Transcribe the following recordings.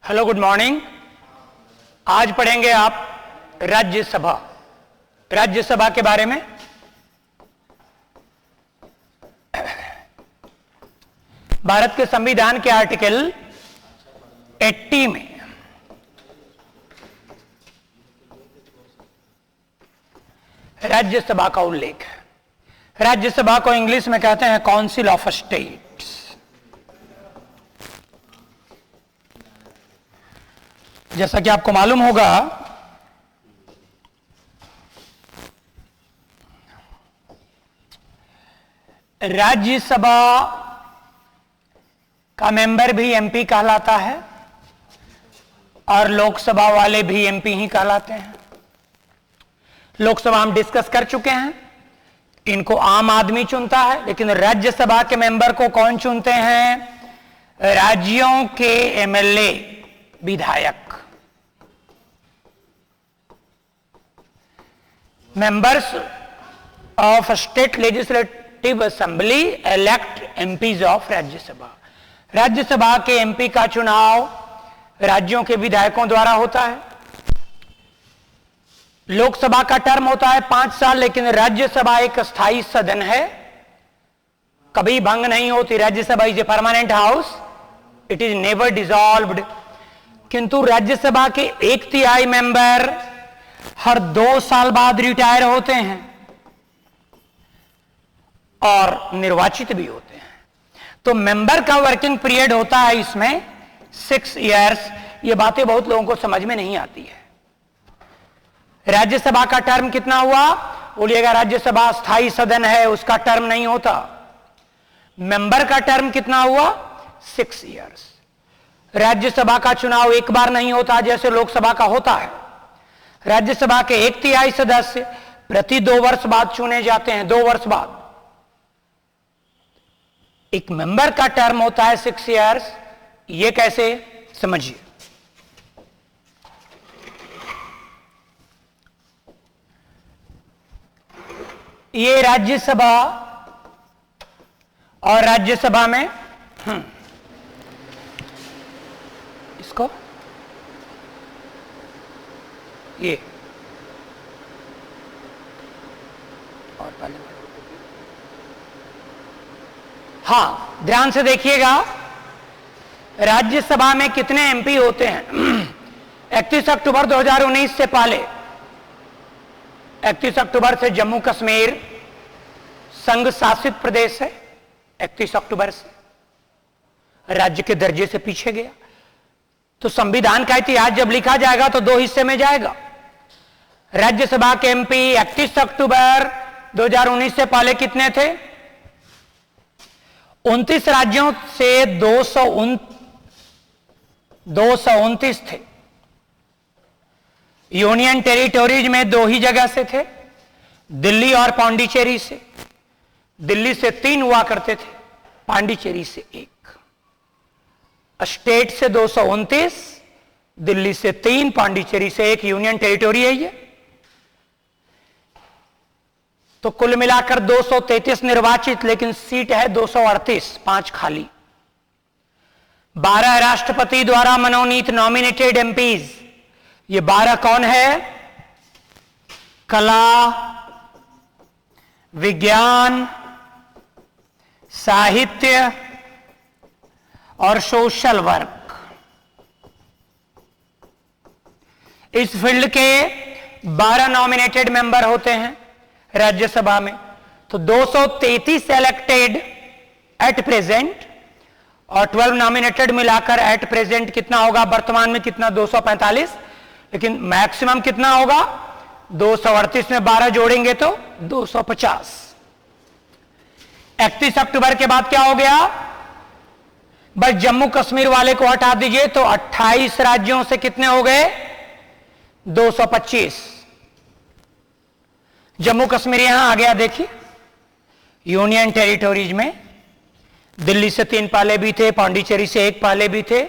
Hello, good morning. आज पढ़ेंगे आप राज्यसभा। राज्यसभा के बारे में। भारत के संविधान के आर्टिकल 80 में राज्यसभा का उल्लेख है। राज्यसभा को इंग्लिश में कहते हैं काउंसिल ऑफ स्टेट्स। जैसा कि आपको मालूम होगा, राज्यसभा का मेंबर भी एमपी कहलाता है और लोकसभा वाले भी एमपी ही कहलाते हैं। लोकसभा हम डिस्कस कर चुके हैं, इनको आम आदमी चुनता है, लेकिन राज्यसभा के मेंबर को कौन चुनते हैं? राज्यों के एमएलए, विधायक। Members of state legislative assembly elect MPs of Rajya Sabha. Rajya Sabha के एमपी का चुनाव राज्यों के विधायकों द्वारा होता है। लोकसभा का टर्म होता है 5 साल, लेकिन राज्यसभा एक स्थायी सदन है, कभी भंग नहीं होती। Rajya Sabha is a permanent house, it is never dissolved. किंतु राज्यसभा के 1/3 मेंबर हर 2 साल बाद रिटायर होते हैं और निर्वाचित भी होते हैं। तो मेंबर का वर्किंग पीरियड होता है इसमें 6 इयर्स। ये बातें बहुत लोगों को समझ में नहीं आती है। राज्यसभा का टर्म कितना हुआ? बोलिएगा, राज्यसभा स्थायी सदन है, उसका टर्म नहीं होता। मेंबर का टर्म कितना हुआ? 6 इयर्स। राज्यसभा का चुनाव एक बार नहीं होता जैसे लोकसभा का होता है। राज्यसभा के 1/3 सदस्य प्रति 2 वर्ष बाद चुने जाते हैं। 2 वर्ष बाद एक मेंबर का टर्म होता है 6 इयर्स। ये कैसे, समझिए। ये राज्यसभा और राज्यसभा में इसको ये और पहले, हां, ध्यान से देखिएगा, राज्यसभा में कितने एमपी होते हैं? 31 अक्टूबर 2019 से पहले, 31 अक्टूबर से जम्मू कश्मीर संघ शासित प्रदेश है। 31 अक्टूबर से राज्य के दर्जे से पीछे गया। तो संविधान का इतिहास जब लिखा जाएगा तो 2 हिस्से में जाएगा। राज्यसभा के एमपी 31 अक्टूबर 2019 से पहले कितने थे? 29 राज्यों से 229 थे। यूनियन टेरिटोरीज में 2 ही जगह से थे, दिल्ली और पांडिचेरी से। दिल्ली से 3 हुआ करते थे, पांडिचेरी से 1। स्टेट से 229, दिल्ली से 3, पांडिचेरी से 1 यूनियन टेरिटोरी है ये। तो कुल मिलाकर 233 निर्वाचित, लेकिन सीट है 238, 5 खाली। 12 राष्ट्रपति द्वारा मनोनीत नॉमिनेटेड एमपीज। ये 12 कौन है? कला, विज्ञान, साहित्य और सोशल वर्क। इस फील्ड के 12 नॉमिनेटेड मेंबर होते हैं राज्यसभा में। तो 233 इलेक्टेड एट प्रेजेंट और 12 नॉमिनेटेड मिलाकर एट प्रेजेंट कितना होगा? वर्तमान में कितना? 245, लेकिन मैक्सिमम कितना होगा? 238 में 12 जोड़ेंगे तो 250। 31 अक्टूबर के बाद क्या हो गया? बस जम्मू कश्मीर वाले को हटा दीजिए तो 28 राज्यों से कितने हो गए? 225। जम्मू कश्मीर यहां आ गया। देखिए, यूनियन टेरिटोरीज में दिल्ली से 3 पहले भी थे, पांडिचेरी से 1 पहले भी थे,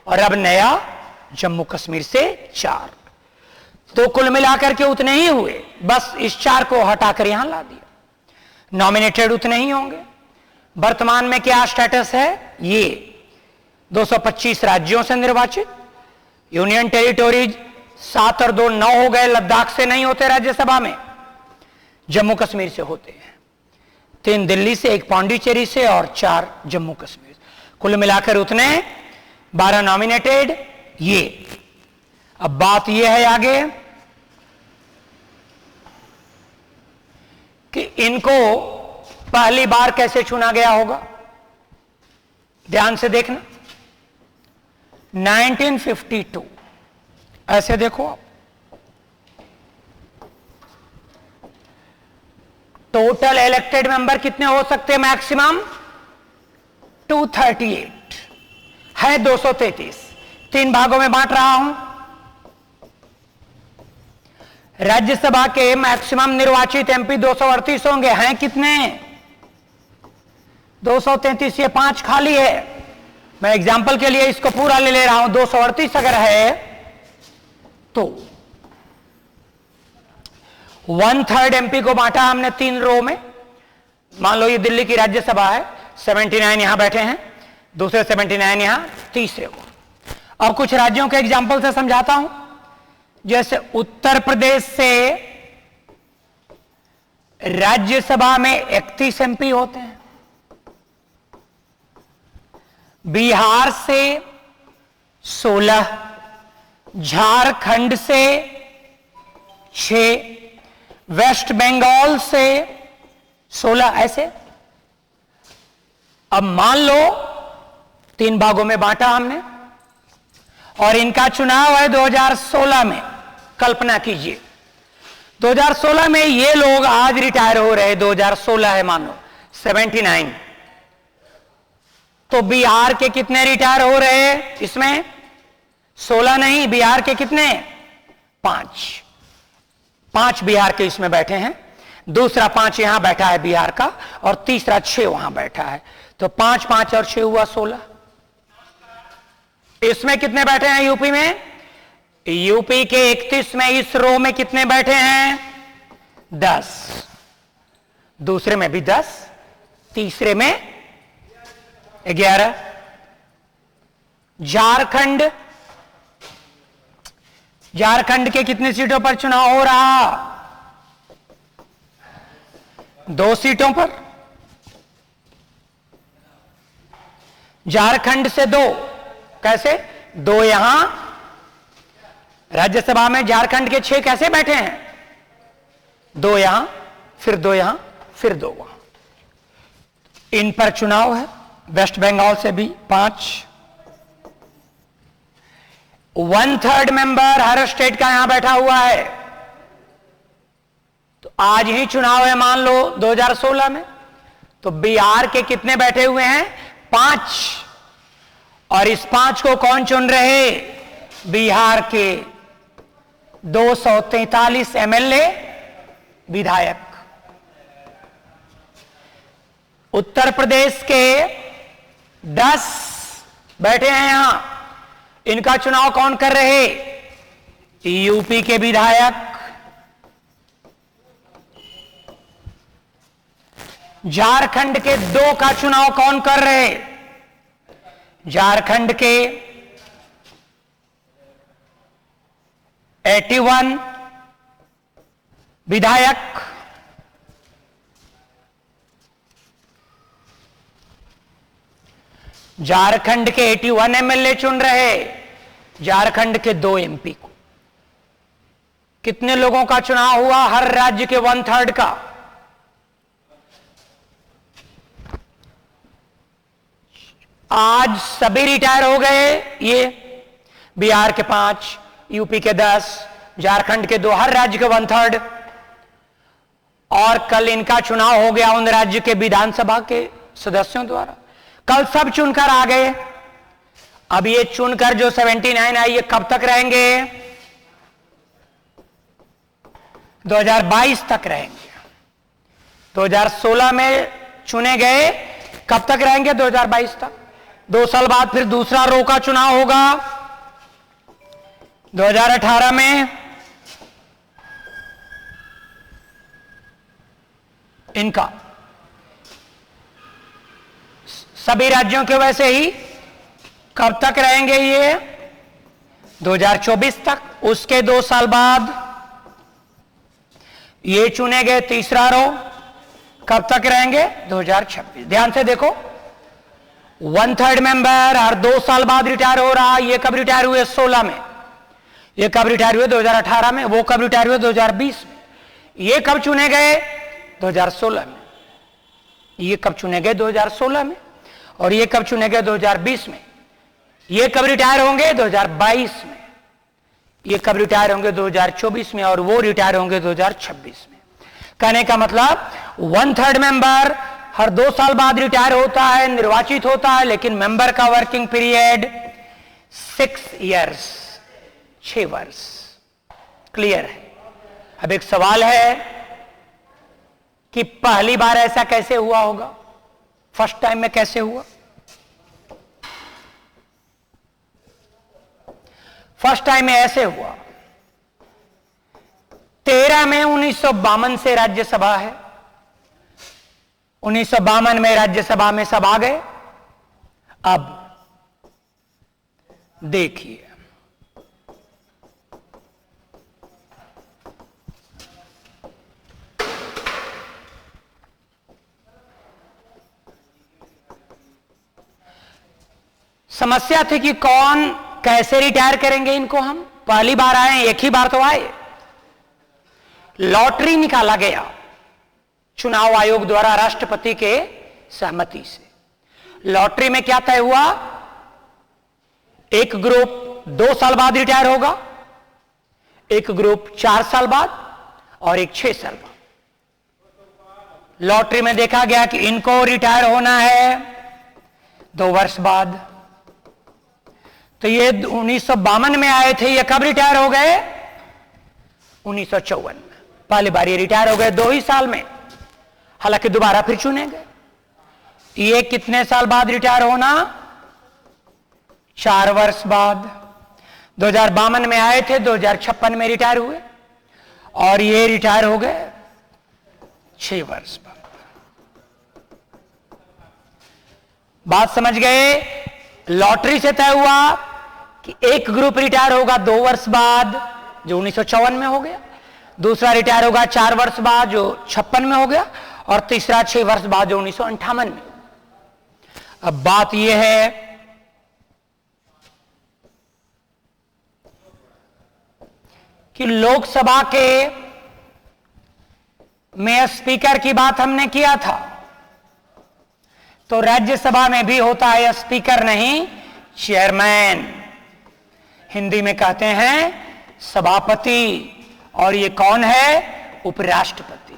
और अब नया जम्मू कश्मीर से 4। तो कुल मिलाकर के उतने ही हुए, बस इस 4 को हटाकर यहां ला दिया। नॉमिनेटेड उतने ही होंगे। वर्तमान में क्या स्टेटस है? ये 225 राज्यों से निर्वाचित यूनियन टेरिटोरीज 7 और 2 9 हो गए। लद्दाख से नहीं होते राज्यसभा में, जम्मू कश्मीर से होते हैं। 3 दिल्ली से, 1 पांडिचेरी से और 4 जम्मू कश्मीर। कुल मिलाकर उतने 12 नॉमिनेटेड। ये अब बात यह है आगे कि इनको पहली बार कैसे चुना गया होगा। ध्यान से देखना, 1952 ऐसे देखो आप, टोटल इलेक्टेड मेंबर कितने हो सकते हैं मैक्सिमम? 238 है, 233। 3 भागों में बांट रहा हूं। राज्यसभा के मैक्सिमम निर्वाचित एमपी 238 होंगे, हैं कितने? 233। ये 5 खाली है। मैं एग्जांपल के लिए इसको पूरा ले रहा हूं। 238 अगर है तो 1/3 एमपी को बांटा हमने 3 रो में। मान लो ये दिल्ली की राज्यसभा है, 79 यहां बैठे हैं, दूसरे 79 यहां, तीसरे को। अब कुछ राज्यों के एग्जांपल से समझाता हूं। जैसे उत्तर प्रदेश से राज्यसभा में 31 एमपी होते हैं, बिहार से 16, झारखंड से 6, वेस्ट बंगाल से 16, ऐसे। अब मान लो 3 भागों में बांटा हमने और इनका चुनाव है 2016 में। कल्पना कीजिए 2016 में ये लोग आज रिटायर हो रहे, 2016 है मान लो 79, तो बिहार के कितने रिटायर हो रहे हैं इसमें? 16 नहीं, बिहार के कितने? 5 बिहार के इसमें बैठे हैं, दूसरा 5 यहां बैठा है बिहार का, और तीसरा 6 वहां बैठा है। तो 5 5 और 6 हुआ 16। इसमें कितने बैठे हैं यूपी में? यूपी के 31 में इस रो में कितने बैठे हैं? 10। दूसरे में भी 10, तीसरे में 11। झारखंड के कितने सीटों पर चुनाव हो रहा? 2 सीटों पर। झारखंड से 2, कैसे? 2 यहां राज्यसभा में, झारखंड के 6 कैसे बैठे हैं? 2 यहां, फिर 2 यहां, फिर 2 वहां। इन पर चुनाव है। वेस्ट बंगाल से भी 5। 1/3 मेंबर हर स्टेट का यहां बैठा हुआ है। तो आज ही चुनाव है मान लो 2016 में, तो बिहार के कितने बैठे हुए हैं? 5। और इस 5 को कौन चुन रहे? बिहार के 243 एमएलए विधायक। उत्तर प्रदेश के 10 बैठे हैं यहां, इनका चुनाव कौन कर रहे? यूपी के विधायक। झारखंड के 2 का चुनाव कौन कर रहे? झारखंड के 81 विधायक। झारखंड के 81 एमएलए चुन रहे, झारखंड के 2 एमपी को। कितने लोगों का चुनाव हुआ? हर राज्य के 1/3 का। आज सभी रिटायर हो गए। ये बिहार के 5, यूपी के 10, झारखंड के 2, हर राज्य के 1/3। और कल इनका चुनाव हो गया उन राज्य के विधानसभा के सदस्यों द्वारा। कल सब चुनकर आ गए। अब ये चुनकर जो 79 आई, ये कब तक रहेंगे? 2022 तक रहेंगे। 2016 में चुने गए, कब तक रहेंगे? 2022 तक। 2 साल बाद फिर दूसरा रो का चुनाव होगा 2018 में। इनका सभी राज्यों के वैसे ही कब तक रहेंगे ये? 2024 तक। उसके 2 साल बाद ये चुने गए तीसरा रो, कब तक रहेंगे? 2026। ध्यान से देखो, 1/3 मेंबर हर 2 साल बाद रिटायर हो रहा। ये कब रिटायर हुए? 16 में। ये कब रिटायर हुए? 2018 में। वो कब रिटायर हुए? 2020 में। ये कब चुने गए? 2016 में। ये कब चुने गए? 2016 में। और ये कब चुने गए? 2020 में। ये कब रिटायर होंगे? 2022 में। ये कब रिटायर होंगे? 2024 में। और वो रिटायर होंगे 2026 में। कहने का मतलब 1/3 मेंबर हर 2 साल बाद रिटायर होता है, निर्वाचित होता है, लेकिन मेंबर का वर्किंग पीरियड 6 इयर्स, 6 वर्ष। क्लियर है? अब एक सवाल है कि पहली बार ऐसा कैसे हुआ होगा? फर्स्ट टाइम में कैसे हुआ? फर्स्ट टाइम में ऐसे हुआ, 13 में 1952 से राज्यसभा है। 1952 में राज्यसभा में सब आ गए। अब देखिए, समस्या थी कि कौन कैसे रिटायर करेंगे इनको। हम पहली बार आए, एक ही बार तो आए। लॉटरी निकाला गया चुनाव आयोग द्वारा राष्ट्रपति के सहमति से। लॉटरी में क्या तय हुआ? एक ग्रुप 2 साल बाद रिटायर होगा, एक ग्रुप 4 साल बाद और एक 6 साल बाद। लॉटरी में देखा गया कि इनको रिटायर होना है 2 वर्ष बाद। तो ये 1952 में आए थे, ये कब रिटायर हो गए? 1954 में। पहली बार ये रिटायर हो गए 2 ही साल में, हालांकि दोबारा फिर चुने गए। ये कितने साल बाद रिटायर होना? 4 वर्ष बाद। 2052 में आए थे, 2056 में रिटायर हुए, और ये रिटायर हो गए 6 वर्ष बाद। बात समझ गए? लॉटरी से तय हुआ कि एक ग्रुप रिटायर होगा 2 वर्ष बाद, जो 1954 में हो गया। दूसरा रिटायर होगा 4 वर्ष बाद, जो 56 में हो गया। और तीसरा 6 वर्ष बाद, जो 1958 में। अब बात यह है कि लोकसभा के में स्पीकर की बात हमने किया था, तो राज्यसभा में भी होता है स्पीकर, नहीं चेयरमैन। हिंदी में कहते हैं सभापति। और ये कौन है? उपराष्ट्रपति।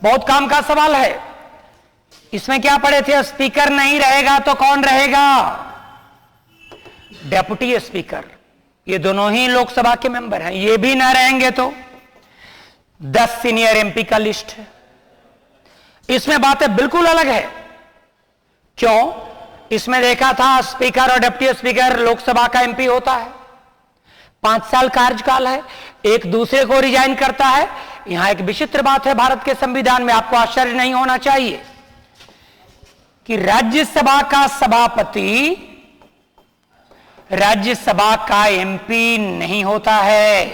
बहुत काम का सवाल है। इसमें क्या पढ़े थे? स्पीकर नहीं रहेगा तो कौन रहेगा? Deputy speaker. ये दोनों ही लोकसभा के मेंबर हैं। ये भी ना रहेंगे तो 10 सीनियर एमपी का लिस्ट है। इसमें बातें बिल्कुल अलग है। क्यों? इसमें देखा था स्पीकर और डिप्टी स्पीकर लोकसभा का एमपी होता है, 5 साल कार्यकाल है, एक दूसरे को रिजाइन करता है। यहां एक विचित्र बात है भारत के संविधान में, आपको आश्चर्य नहीं होना चाहिए कि राज्यसभा का सभापति राज्यसभा का एमपी नहीं होता है।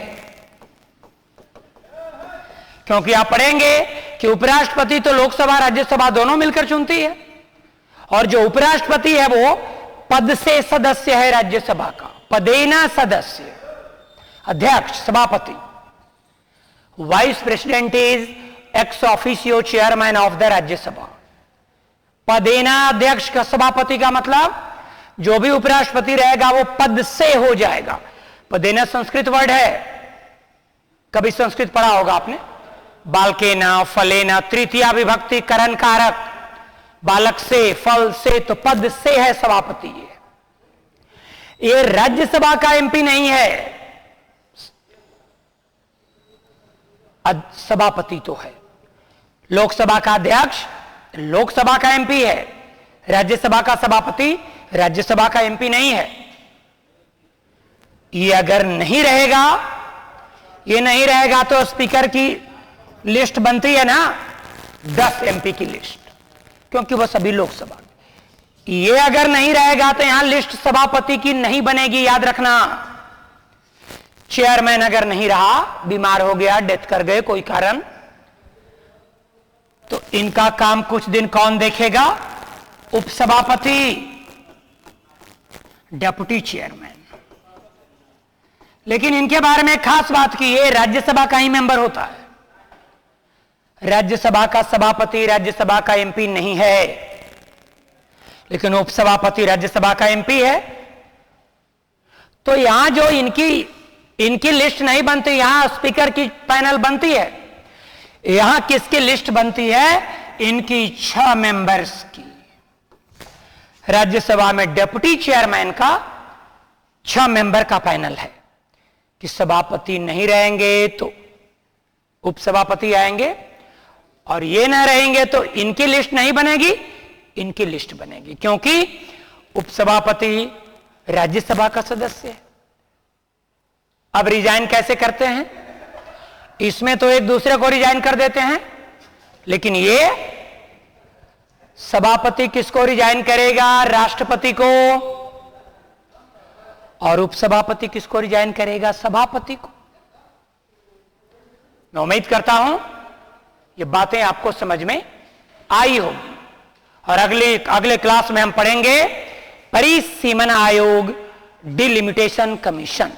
क्योंकि आप पढ़ेंगे कि उपराष्ट्रपति तो लोकसभा राज्यसभा दोनों मिलकर चुनती है, और जो उपराष्ट्रपति है वो पद से सदस्य है राज्यसभा का, पदेना सदस्य, अध्यक्ष सभापति। Vice president is ex officio chairman of the Rajya Sabha. पदेना अध्यक्ष का सभापति का मतलब जो भी उपराष्ट्रपति रहेगा वो पद से हो जाएगा। पदेना संस्कृत वर्ड है, कभी संस्कृत पढ़ा होगा आपने। बालकेना, फलेना, तृतीया विभक्ति करण कारक, बालक से, फल से, तो पद से है सभापति। ये राज्यसभा का एमपी नहीं है, सभापति तो है। लोकसभा का अध्यक्ष लोकसभा का एमपी है, राज्यसभा का सभापति राज्यसभा का एमपी नहीं है। ये अगर नहीं रहेगा, ये नहीं रहेगा तो स्पीकर की लिस्ट बनती है ना 10 एमपी की लिस्ट, क्योंकि वह सभी लोकसभा। ये अगर नहीं रहेगा तो यहां लिस्ट सभापति की नहीं बनेगी, याद रखना। चेयरमैन अगर नहीं रहा, बीमार हो गया, डेथ कर गए कोई कारण, तो इनका काम कुछ दिन कौन देखेगा? उपसभापति, डेप्यूटी चेयरमैन। लेकिन इनके बारे में खास बात की, ये राज्यसभा का ही मेंबर होता है। राज्यसभा का सभापति राज्यसभा का एमपी नहीं है, लेकिन उपसभापति राज्यसभा का एमपी है। तो यहां जो इनकी लिस्ट नहीं बनती, यहां स्पीकर की पैनल बनती है। यहां किसकी लिस्ट बनती है? इनकी 6 मेंबर्स की। राज्यसभा में डेप्यूटी चेयरमैन का 6 मेंबर का पैनल है कि सभापति नहीं रहेंगे तो उपसभापति आएंगे, और ये न रहेंगे तो इनकी लिस्ट नहीं बनेगी, इनकी लिस्ट बनेगी, क्योंकि उपसभापति राज्यसभा का सदस्य है। अब रिजाइन कैसे करते हैं? इसमें तो एक दूसरे को रिजाइन कर देते हैं, लेकिन ये सभापति किसको रिजाइन करेगा? राष्ट्रपति को। और उपसभापति किसको रिजाइन करेगा? सभापति को। मैं उम्मीद करता हूं ये बातें आपको समझ में आई होगी, और अगले क्लास में हम पढ़ेंगे परिसीमन आयोग, डिलिमिटेशन कमीशन।